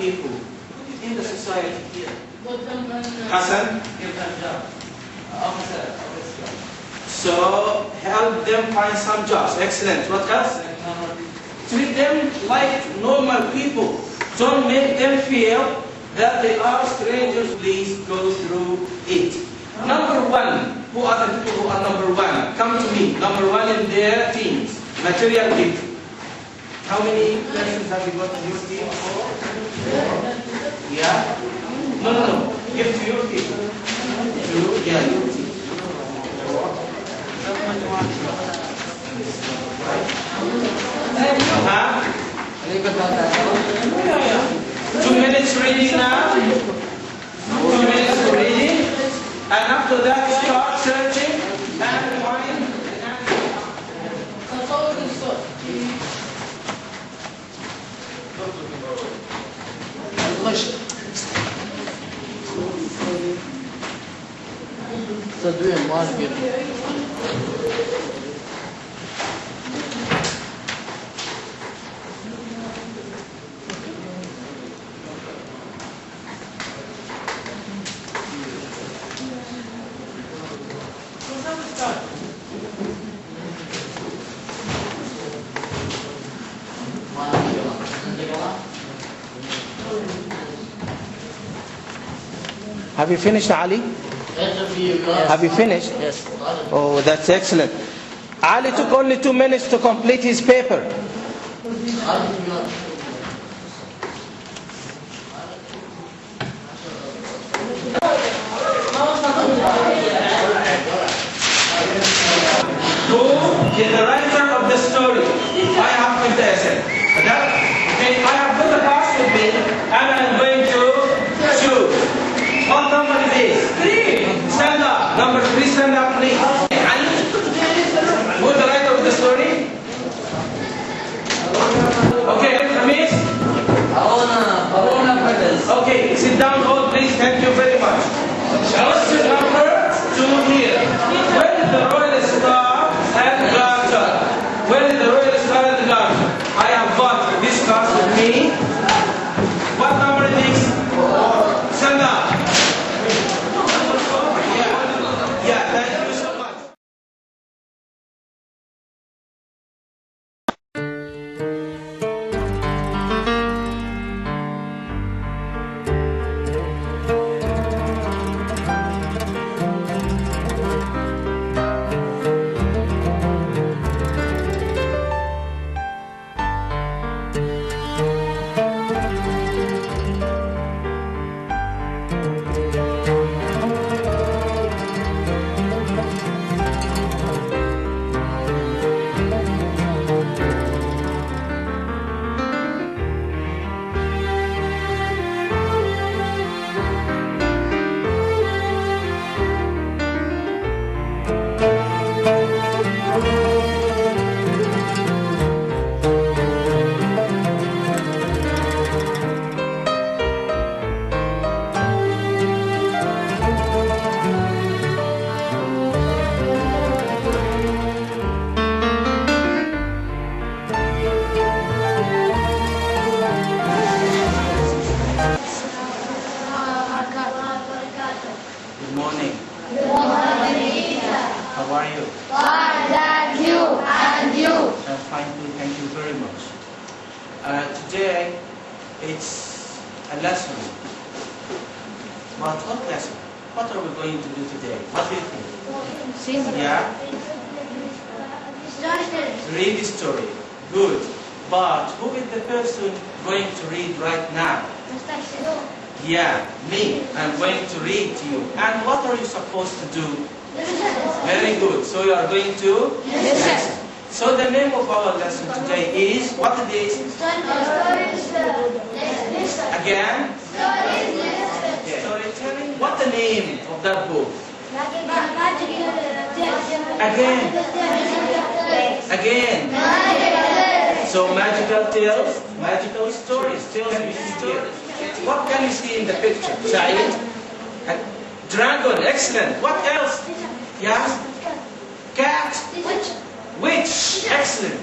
people in the society here. Hassan? So help them find some jobs. Excellent. What else? Treat them like normal people. Don't make them feel that they are strangers. Please go through it. Number one. Who are the people who are number one? Come to me. Number one in their teams. Material people. How many lessons have you got in your team? Yeah? No. Give to your team. Yeah, your team. Huh? 2 minutes reading now. 2 minutes reading. And after that, start searching and find the answer. تدوين ماركت Have you finished, Ali? Have you finished? Yes. Oh, that's excellent. Ali took only 2 minutes to complete his paper. Who is the writer of the story? I have put the essay. Okay, I have put the cards with me, and I'm going to choose. What number is this? 3. Stand up. Number 3, stand up, please. Who is the writer of the story? Okay, Ramesh? Arona brothers. Okay, sit down all, please. Thank you very much. Question number 2 here. Where is the Royal Star and Garter? Where is the Royal Star and Garter? I have got this card with me. What number is this? Stand up. Yeah, thank you so much. Good morning. Good morning. How are you? Fine, thank you. And you? I'm fine too. Thank you very much. Today, it's a lesson. But what lesson? What are we going to do today? What do you think? Yeah? Read the story. Good. But who is the person going to read right now? Yeah, me. I'm going to read to you. And what are you supposed to do? Very good. So you are going to? Listen. So the name of our lesson today is, what it is? Again? Storytelling. What the name of that book? Again. So magical tales, magical stories, tales you see here. What can you see in the picture? Giant? Dragon, excellent. What else? Yeah? Cat? Witch, excellent.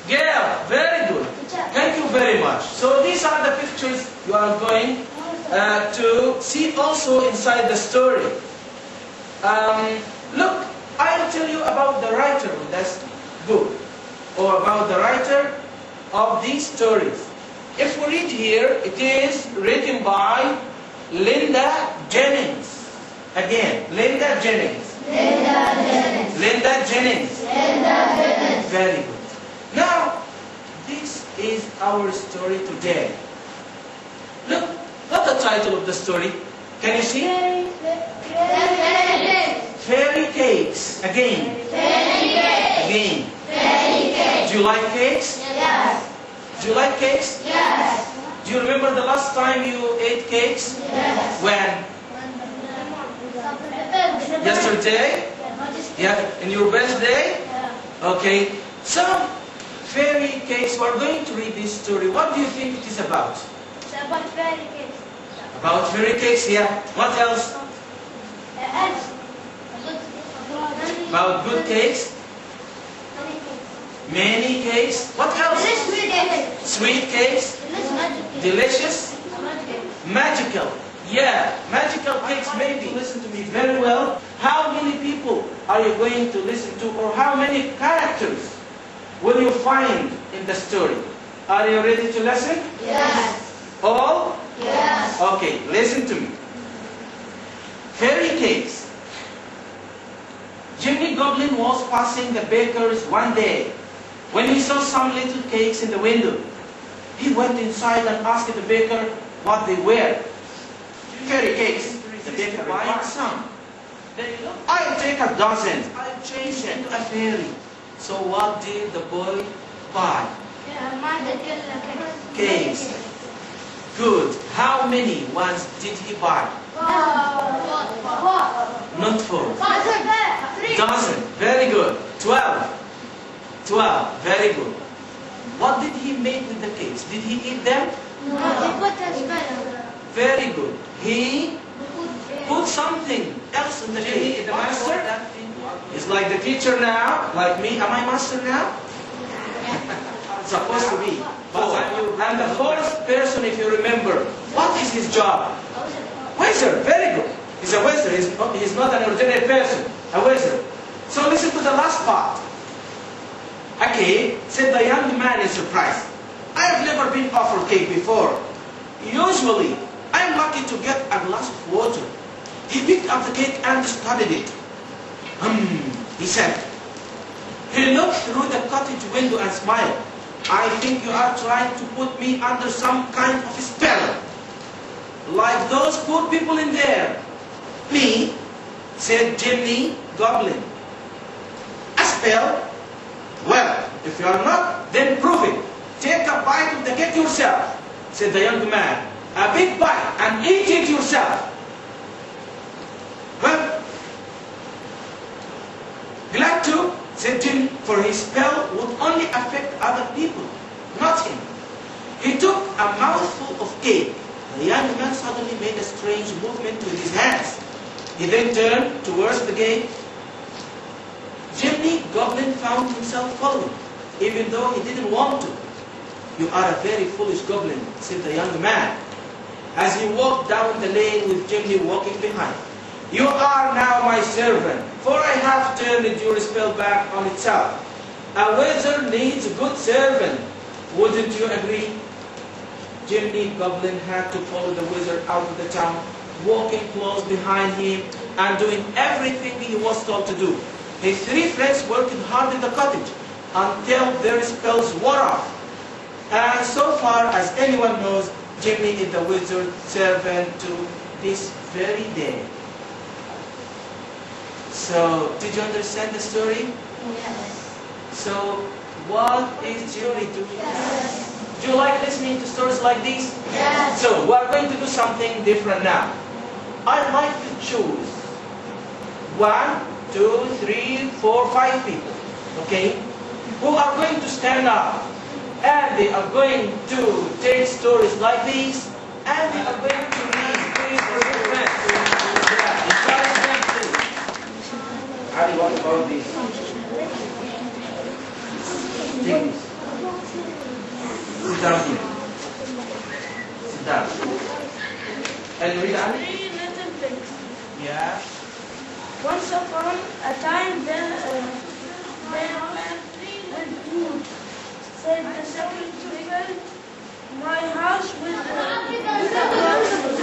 Girl, very good. Thank you very much. So these are the 50 characters you are going to see also inside the story. Look, I'll tell you about the writer of this book, or about the writer of these stories. If we read here, it is written by Linda Jennings. Again, Linda Jennings. Linda Jennings. Linda Jennings. Linda Jennings. Very good. Now, this is our story today. Look, what's the title of the story? Can you see? Fairy cakes. Again. Fairy cakes. Again. Fairy cakes. Do you like cakes? Yes. Do you like cakes? Yes. Do you remember the last time you ate cakes? Yes. When? Yesterday? Yeah. In your birthday? Okay. Some fairy cakes. We're going to read this story. What do you think it is about? It's about fairy cakes. About fairy cakes? Yeah. What else? About good cakes? Many cakes. What else? Sweet cakes. Delicious. Magical. Yeah, magical cakes. Maybe. Listen to me very well. How many people are you going to listen to, or how many characters will you find in the story? Are you ready to listen? Yes. All? Yes. Okay, listen to me. Fairy cakes. Jimmy Goblin was passing the baker's one day when he saw some little cakes in the window. He went inside and asked the baker what they were. Fairy cakes. The baker buying some. I'll take a dozen. I'll change it to a fairy. So what did the boy buy? Cakes. Good. How many ones did he buy? Not four. Dozen. Very good. 12. 12. Very good. What did he make with the cakes? Did he eat them? Very good. He put something else in the cake. The master is like the teacher now, like me. Am I master now? Supposed to be. And the fourth person, if you remember, what is his job? Wizard. Very good. He's a wizard. He's not an ordinary person. A wizard. So listen to the last part. Okay, said the young man in surprise. I have never been offered cake before. Usually, I am lucky to get a glass of water. He picked up the cake and studied it. He said. He looked through the cottage window and smiled. I think you are trying to put me under some kind of spell. Like those poor people in there. Me, said Jimmy Goblin. A spell? Well, if you are not, then prove it. Take a bite of the cake yourself, said the young man. A big bite and eat it yourself. Well, glad to, said Jimmy, for his spell would only affect other people, not him. He took a mouthful of cake. The young man suddenly made a strange movement with his hands. He then turned towards the gate. Jimmy Goblin found himself following, even though he didn't want to. You are a very foolish goblin, said the young man, as he walked down the lane with Jimmy walking behind. You are now my servant, for I have turned your spell back on itself. A wizard needs a good servant. Wouldn't you agree? Jimmy Goblin had to follow the wizard out of the town, walking close behind him and doing everything he was told to do. His three friends worked hard in the cottage until their spells wore off. And so far as anyone knows, Jimmy is the wizard's servant to this very day. So, did you understand the story? Yes. So, what is Jimmy doing? Yes. Do you like listening to stories like these? Yes. So, we are going to do something different now. I'd like to choose 1, 2, 3, 4, 5 people, okay, who are going to stand up and they are going to take stories like these and they are going to read stories for their friends. Yeah, encourage them too. Ali, what about this? Take this. Sit down here. Sit And read Ali. Three little pigs. Yeah. Once upon a time there were three with food. Said the second to fill my house with groceries.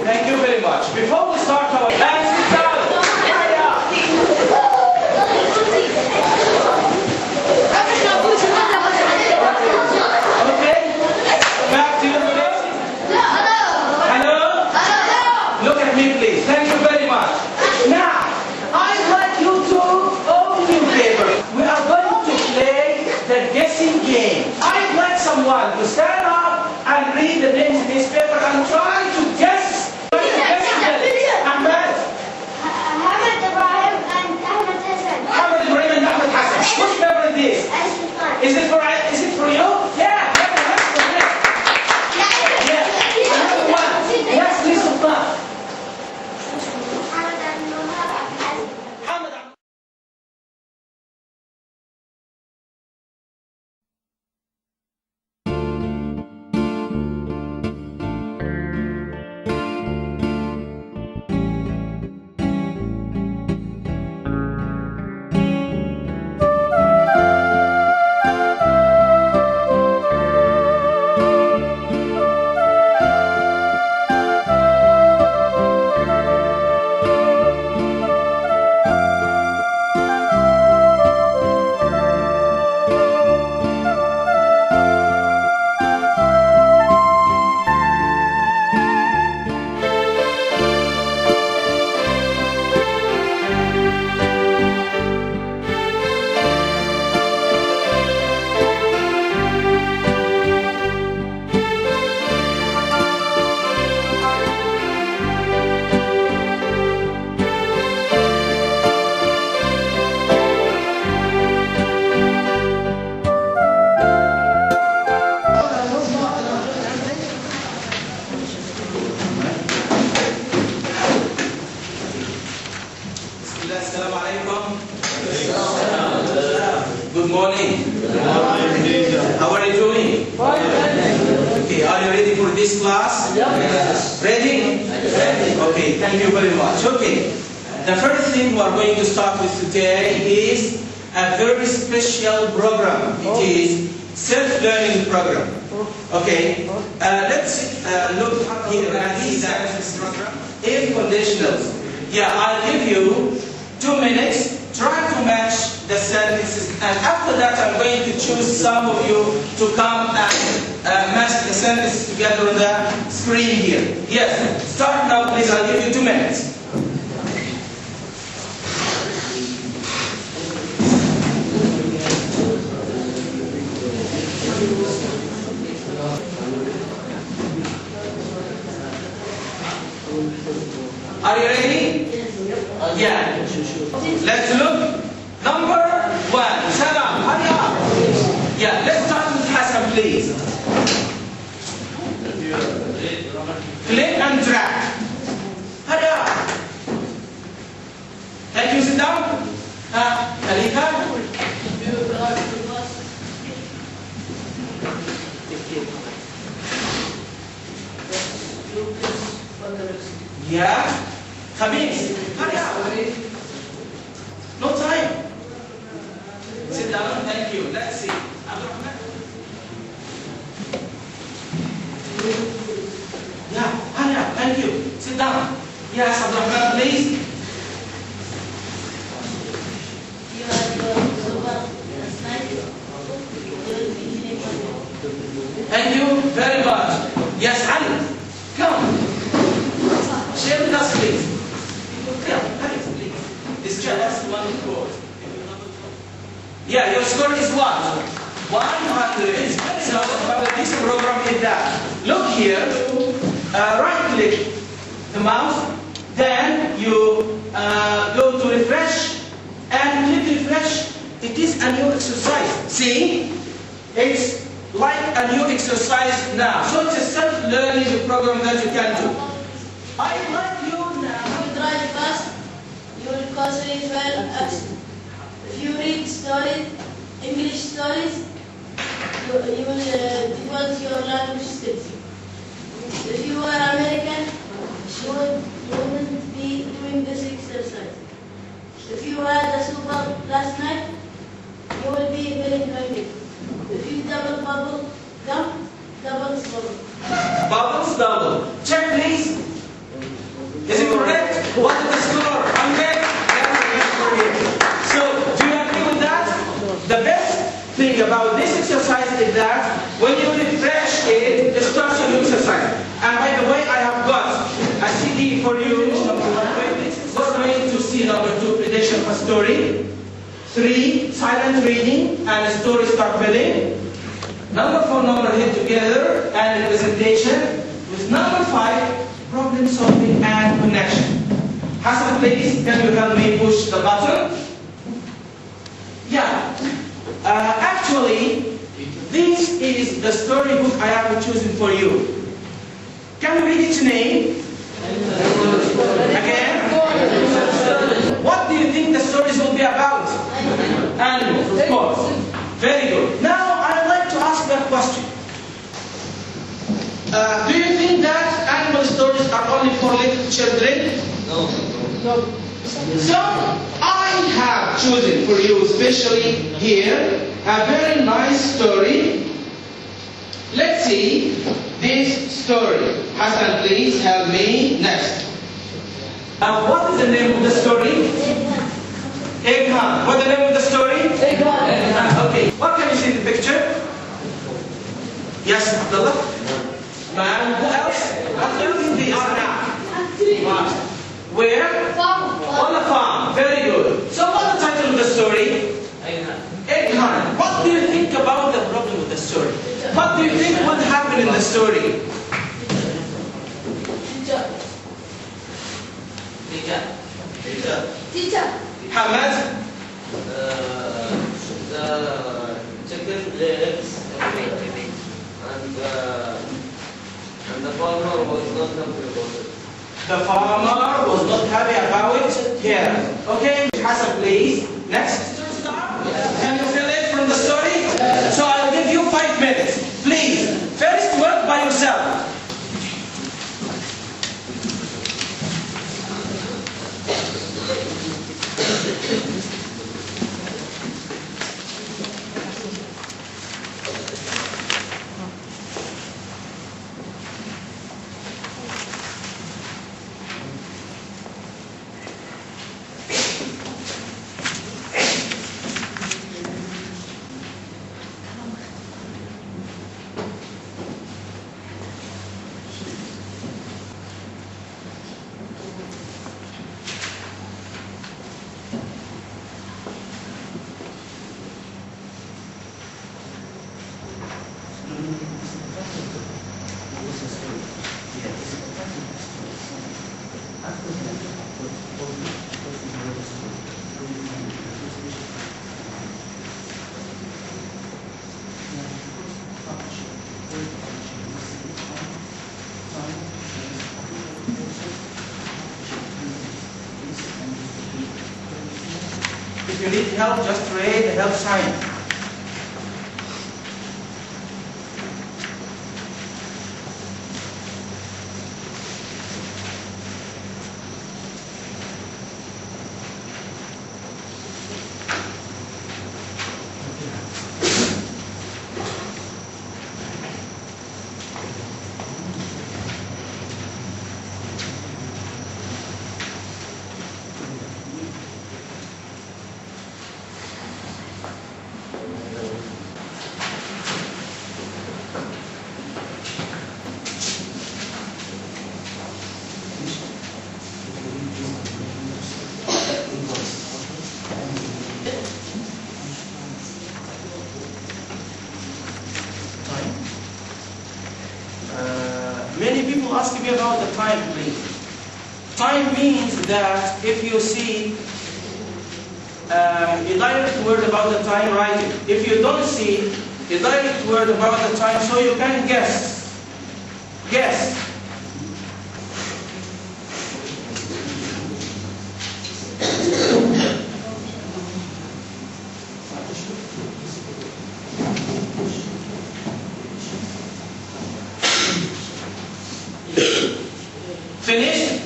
Thank you very much. Before we start our let's sit down. Hurry up. Okay. Back to you, please. Hello. Look at me, please. Thank you very much. Now, I'd like you to open your paper. We are going to play the guessing game. I'd like someone to stand up and read the name of this paper and try to guess. Ahmed Ibrahim and Ahmed Hassan. Ahmed Ibrahim and Ahmed Hassan. Which paper is this? Is it for you? Yeah. Yeah. Another one. Yes, please, Sultan. Ahmed and Noha. Ahmed. Assalamu alaikum. Good morning. How are you doing? Okay, are you ready for this class? Yes. Ready? Okay, thank you very much. Okay, the first thing we are going to start with today is a very special program. It is self-learning program. Okay, let's look here at this program. If conditionals. Yeah, I'll give you 2 minutes. Try to match the sentences, and after that, I'm going to choose some of you to come and match the sentences together on the screen here. Yes, start now, please. I'll give you 2 minutes. Are you ready? Yeah. Let's look. Number 1. Salam. Hurry up. Yeah. Let's start with Hassan, please. Click and drag. Hurry up. Thank you. Sit down. Khalifa. Yeah. Khamis. Hurry up. No time. Sit down. Thank you. Let's see. Abdurrahman. Yeah. Hurry up. Thank you. Sit down. Yes, Abdurrahman, please. Thank you very much. Yes, Ali. Come. Share with us, please. Come, Ali, please. This chair has 1 score. Yeah, your score is what? 100. So this program is that. Look here, right click the mouse, then you go to refresh and click refresh. It is a new exercise. See? It's like a new exercise now. So it's a self-learning program that you can do. I like you now. If you drive fast, you will cause a well accident. If you read stories, English stories, you will develop your language skills. If you are American, you wouldn't be doing this exercise. If you had a super last night, you will be very hungry. If you double bubble gum, double bubble. Bubbles double. Check please. Is it correct? What is the score? 100? So, do you agree with that? The best thing about this exercise is that when you refresh it, it starts a new exercise. And by the way, I have got a CD for you. We're going to see number 2, prediction of a story. 3, silent reading and story storytelling. Number 4, number hit together and representation. With number 5, problem solving and connection. Hassan, please, can you help me push the button? Yeah. Actually, this is the storybook I have chosen for you. Can you read its name? Again? What do you think the stories will be about? Animals, of course. Very good. Now, I'd like to ask you a question. Do you think that animal stories are only for little children? No. So, I have chosen for you, especially here, a very nice story. Let's see this story. Hassan, please help me next. What is the name of the story? Egg hunt. What's the name of the story? Egg hunt. Okay. What can you see in the picture? Yes, Abdullah? Man, who else? What else they are now? Where? On a farm. Very good. So what's the title of the story? Egg hunt. What do you think about the problem with the story? What do you think would happen in the story? Teacher. Hamad? The chicken legs and the farmer was not happy about it. The farmer was not happy about it here. Okay, Hassan, please. Next. Can you fill it from the story? So I'll give you 5 minutes. Please, first work by yourself. If you need help, just raise the help sign. ask me about the time, please. Time means that if you see a direct word about the time, write it. If you don't see a direct word about the time, so you can guess. Guess. Finished?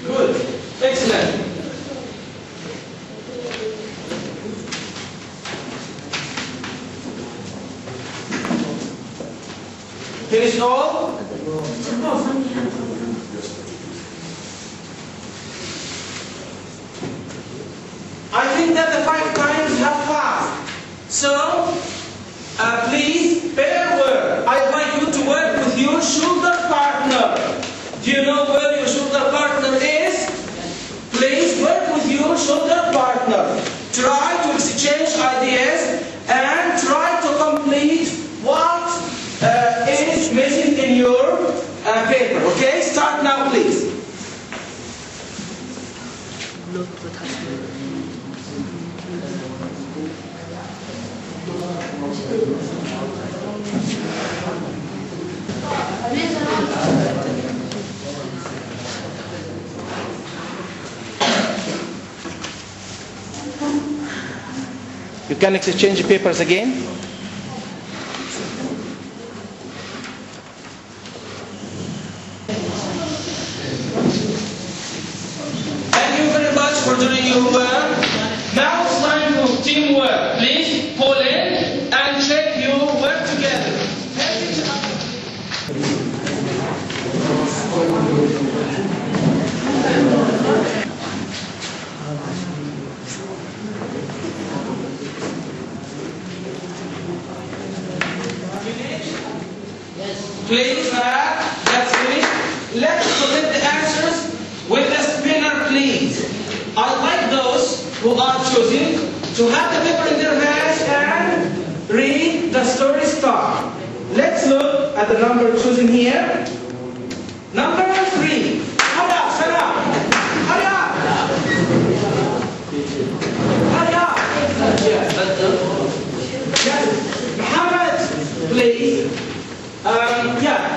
Good. Excellent. Finished all? I think that the 5 times have passed. So, please, fair word. I'd like you to work with your shoulder partner. Do you know where your shoulder partner is? Please work with your shoulder partner. Try to exchange ideas and try to complete what is missing in your paper. Okay? Start now, please. You can exchange papers again. Thank you very much for doing your work. Now it's time for teamwork. Please pull in and check your work together. Please, that's finished. Let's collect the answers with the spinner, please. I'd like those who are choosing to have the paper in their hands and read the story star. Let's look at the number chosen here. Number 3. Hurry up, shut up. Hurry up. Hurry up. Yes. Yes. Muhammad, please.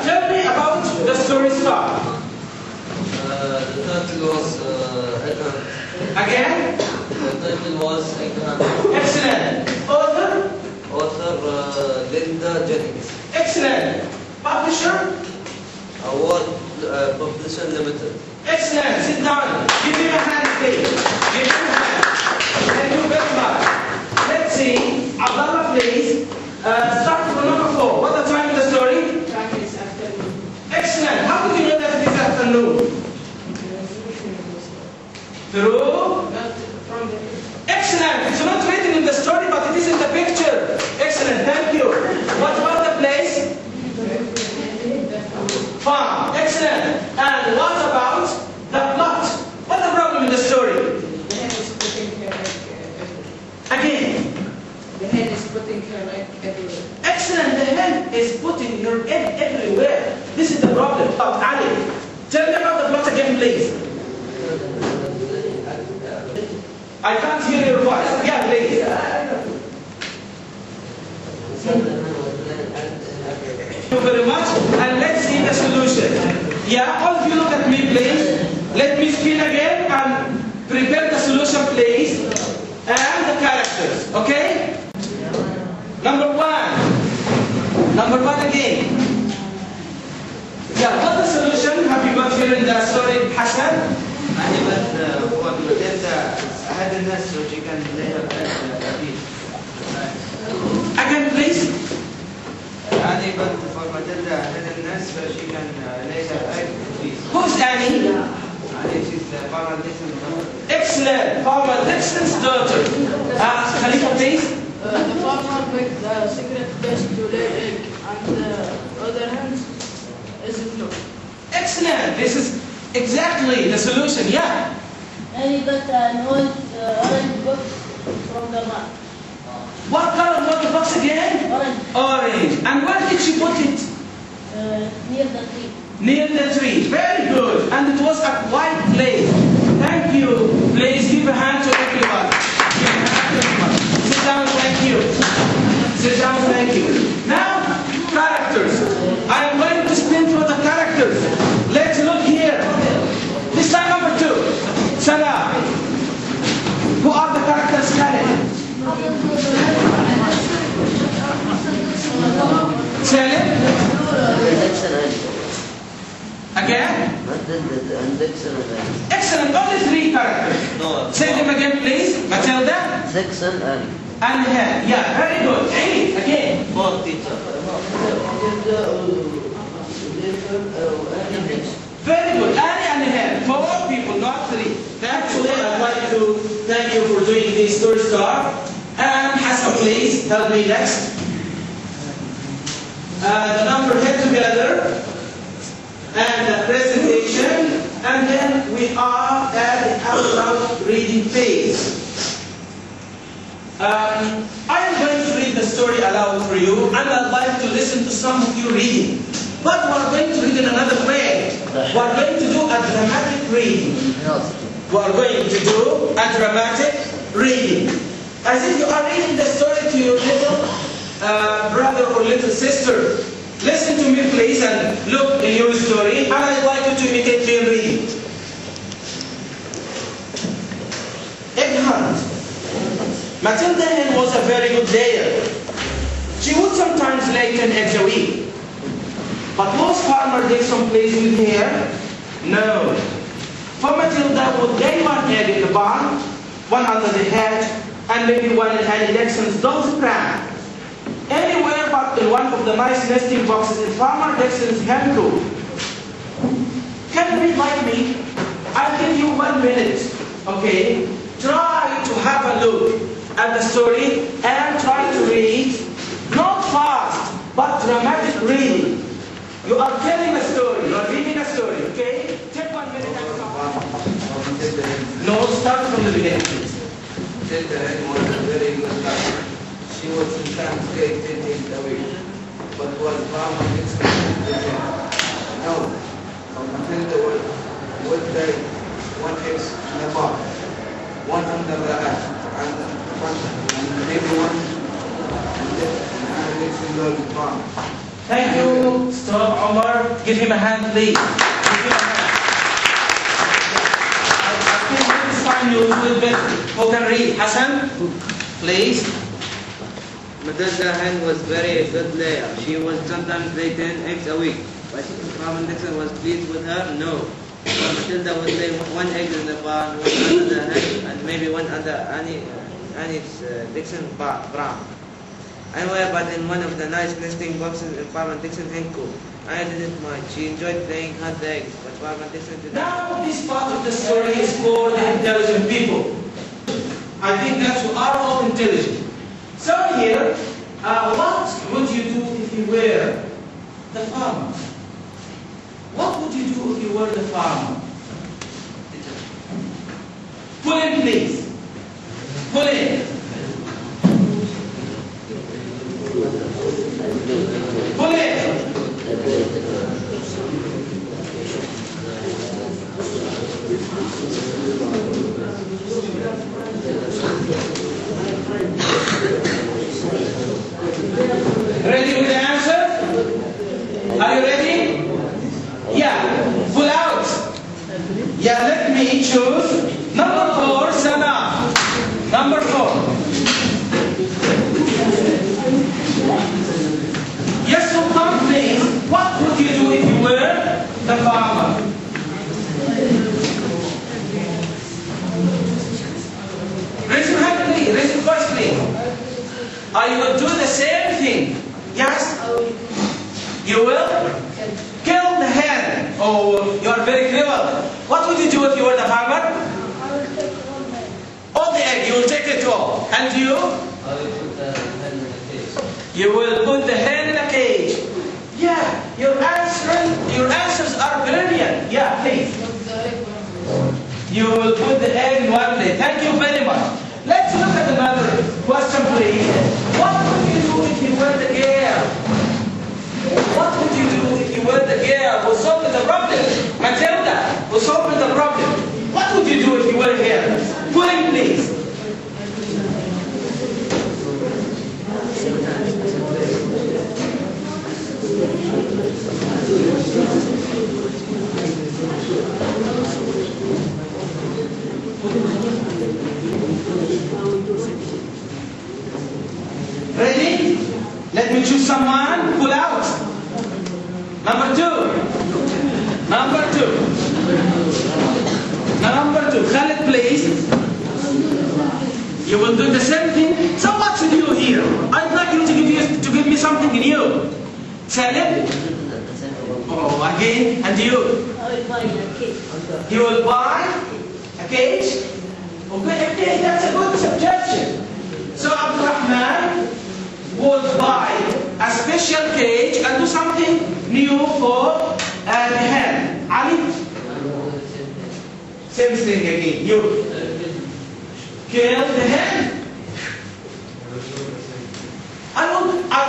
Tell me about the story star. The title was Ignorant. Again? The title was Ignorant. Excellent. Author? Author Linda Jennings. Excellent. Publisher? Award Publisher Limited. Excellent. Sit down. Give me a hand, please. Give me a hand. Thank you very much. Let's see. Abdullah, please. Start from number 4. What's the time of the story? Time is afternoon. Excellent. How did you know that it is afternoon? Through? From the Excellent. It's not written in the story, but it is in the picture. Excellent. Thank you. What about the place? Farm. Excellent. And what about the plot? What's the problem in the story? the hen is putting her egg Again. the hen is putting her egg everywhere. Excellent. The hen is putting her egg everywhere. This is the problem. Ali, tell me about the plot again, please. I can't hear your voice. Yeah, please. Thank you very much. And let's see the solution. Yeah, all of you look at me, please. Let me spin again and prepare the solution, please. And the characters. Okay? Number 1. Number 1 again. Yeah, what's the solution? Have you got here in the story, Hassan? for Matilda had a nest so she can lay her egg at least. Again, please. Annie, but for Matilda had a nest so she can lay her egg at least. Who's Annie? Annie, she's the Farmer Dixon's daughter. Excellent. Farmer Dixon's daughter. Khalifa, please. The farmer picked the secret place to lay egg, and the other hand is blue. Excellent. This is exactly the solution. Yeah. And he got an old orange book from the map. What color was the box again? Orange. Orange. And where did she put it? Near the tree. Near the tree. Very good. And it was a quiet place. Thank you. Please give a hand to everyone. Give a hand to everyone. Sit down. Thank you. Sit down. Thank you. Now, characters. I am going to spin through the characters. Let's look here. This time number 2. Sana. Who are the characters, Khaled? Salim? Again? Excellent. Only 3 characters. No. Say them again, please. Matilda? Section and And her. Yeah, very good. Hey, again. 4 teacher. Very good. Annie and her. 4 people, not 3. Actually, I'd like to thank you for doing this story star. And Hassan, please help me next. The number head together. And the presentation. And then we are at the out loud reading phase. I am going to read the story aloud for you, and I'd like to listen to some of you reading. But we're going to read in another way. We're going to do a dramatic reading. We're going to do a dramatic reading. As if you are reading the story to your little brother or little sister. Listen to me, please, and look in your story, and I'd like you to imitate me reading. Egg hunt. Matilda Hen was a very good layer. She would sometimes lay 10 eggs a week. But was Farmer Dixon pleased with her? No. For Matilda would lay 1 egg in the barn, 1 under the hedge, and maybe 1 in Annie Dixon's dog's pram. Anywhere but in one of the nice nesting boxes in Farmer Dixon's hen coop. Can you read like me? I'll give you 1 minute, okay? Try to have a look at the story and try to read, not fast, but dramatic reading. You are telling a story, you are reading a story, okay? Take 1 minute and start. No, start from the beginning, please. Matilda Hen was a very good girl. She would sometimes lay 10 eggs a week, but was Farmer Dixon with her? No. Matilda would lay 1 egg in the box, 1 under the hat, and maybe 1 and Dixon dog's farm. Thank you. Stop, Omar. Give him a hand, please. Give him a hand. I think this time you will be who can read. Hassan, please. Matilda Hen was very good layer. She would sometimes lay 10 eggs a week. But Farmer Dixon was pleased with her? No. But Matilda would lay 1 egg in the barn, 1 under the hedge, and maybe 1 under Annie's Dixon pram. Anywhere but in one of the nice nesting boxes in Farmer Dixon's hen coop. Annie didn't mind. She enjoyed laying hot eggs, but Farmer Dixon did not. Now this part of the story is for the intelligent people. I think that you are all intelligent. So here, what would you do if you were the farmer? What would you do if you were the farmer? Pull in, please. Pull in. Pull in. Ready with the answer? Are you ready? Yeah. Pull out. Yeah, let me choose. Number 4, Sana. Number 4. Yes, Sultan, please. What would you do if you were the farmer? Raise your hand, please. Raise your voice, please. You will do the same thing. Yes? You will? Kill the hen. Oh, you are very clever. What would you do if you were the farmer? I will take All the egg, you will take it all. And you? I will put the hen in a cage. You will put the hen in a cage. Yeah, your answers are brilliant. Yeah, please. You will put the egg in one plate. Thank you very much. Let's look at another question, please. the problem? What would you do if you were here? Pulling, please. Ready? Let me choose someone. Pull out. Number 2. Number 2. Number 2. Khalid, please. You will do the same thing. So what's new here? I'd like you to give me something new. Khalid? Oh, again. And you? I will buy a cake. He will buy a cage? Okay, that's a good suggestion. So Abdurrahman would buy a special cage and do something new for the hen. Ali? Same thing again. You kill the hen. I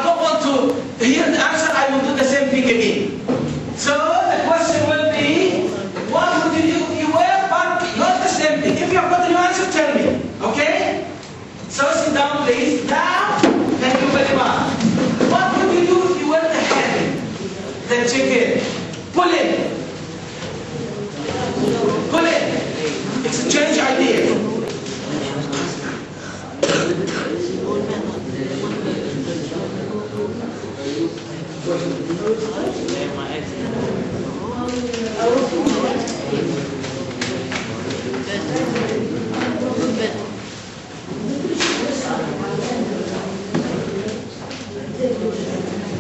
don't want to hear the answer. I will do the same thing again. So the question will be, what would you do if you were, but not the same thing? If you have got a new answer, tell me. Okay? So sit down, please. Now, thank you very much. What would you do if you were the hen? The chicken. Pull in. Pull in. Exchange ideas.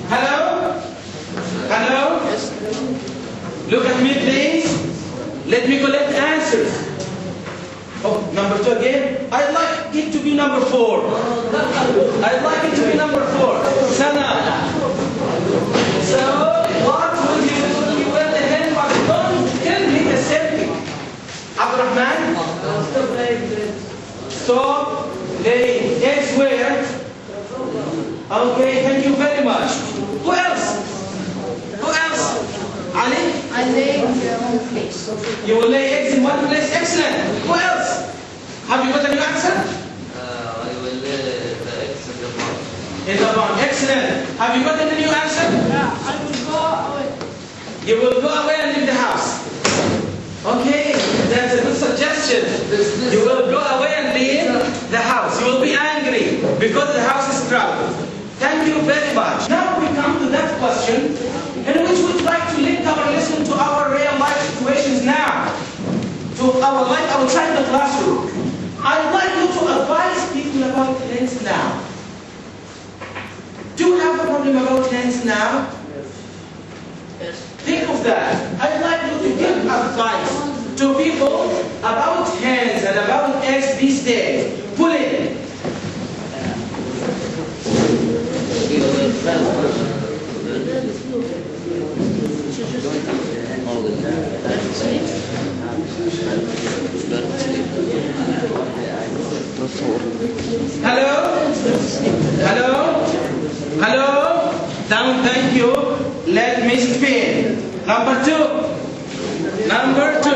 Hello? Hello? Look at me, please. Let me collect answers. Oh, number 2 again? I'd like it to be number 4. I'd like it to be number 4. Sana. So, what will you do if you were the hen? But don't tell me the same thing. Abdurrahman? Stop laying eggs where? Okay, thank you very much. Who else? Who else? Ali? I lay in one place. You will lay eggs in one place. Excellent. Who else? Have you got a new answer? I will lay the eggs in the barn. In the barn. Excellent. Have you got any new answer? Yeah, I will go away. You will go away and leave the house. Okay, that's a good suggestion. You will go away and leave the house. You will be angry because the house is crowded. Thank you very much. Now we come to that question in which we'd like to link our lesson to our real life situations now, to our life outside the classroom. I'd like you to advise people about hens now. Do you have a problem about hens now? Yes. Think of that. I'd like you to give advice to people about hens and about eggs these days. Pull in. Hello? Hello? Hello? Down, thank you. Let me spin. Number 2. Number 2.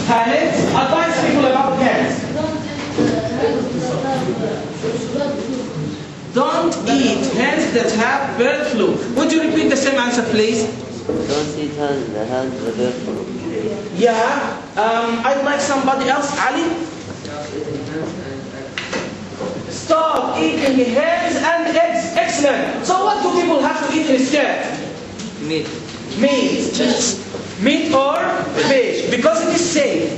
Khalid, advise people about hens. Don't eat hens that have bird flu. Would you repeat the same answer, please? Don't eat hens that have the bird flu. Yeah. I'd like somebody else. Ali? Stop eating hens and eggs. Excellent. So what do people have to eat instead? Meat. Meat. Meat or fish. Because it is safe.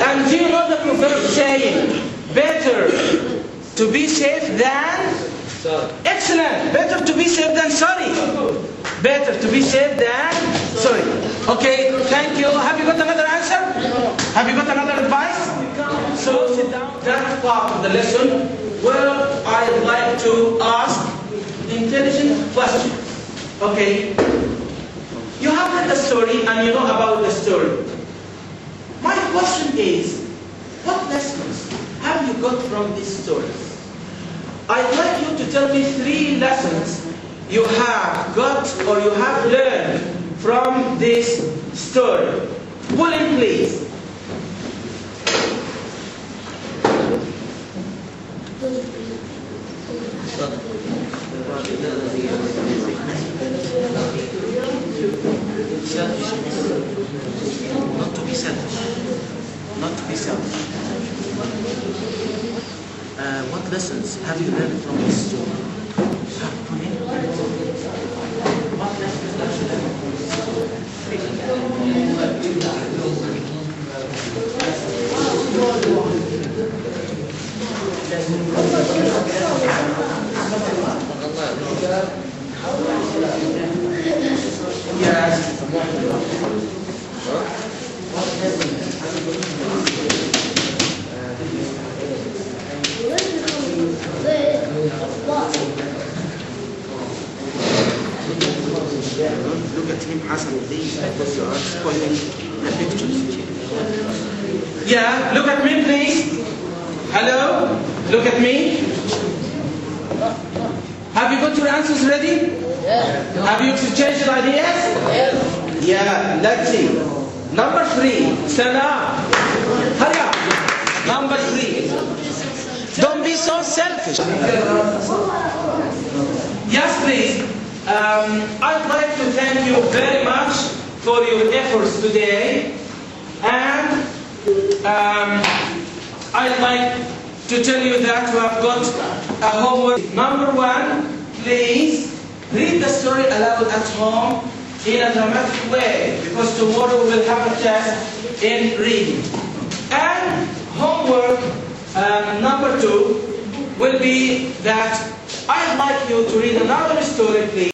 And do you know the proverb saying, better to be safe than... Sorry. Excellent. Better to be safe than sorry. Better to be safe than sorry. Okay, thank you. Have you got another answer? Have you got another advice? So sit down. That part of the lesson where I'd like to ask intelligent questions. Okay. You have heard the story and you know about the story. My question is, what lessons have you got from this story? I'd like you to tell me 3 lessons you have got or you have learned from this story. Pulling, please. Not to be selfish. Not to be selfish. What lessons have you learned from this story? What lessons have you learned from this Look at him, Hassan, please, because you are spoiling the pictures. Yeah, look at me, please. Hello? Look at me. Have you got your answers ready? Yes. Have you exchanged ideas? Yes. Yeah, let's see. Number 3, stand up. Hurry up. Number 3. Don't be so selfish. Yes, please. I'd like to thank you very much for your efforts today. And I'd like to tell you that you have got a homework. Number 1, please read the story aloud at home in a dramatic way, because tomorrow we will have a test in reading. And homework number 2 will be that I'd like you to read another story, please.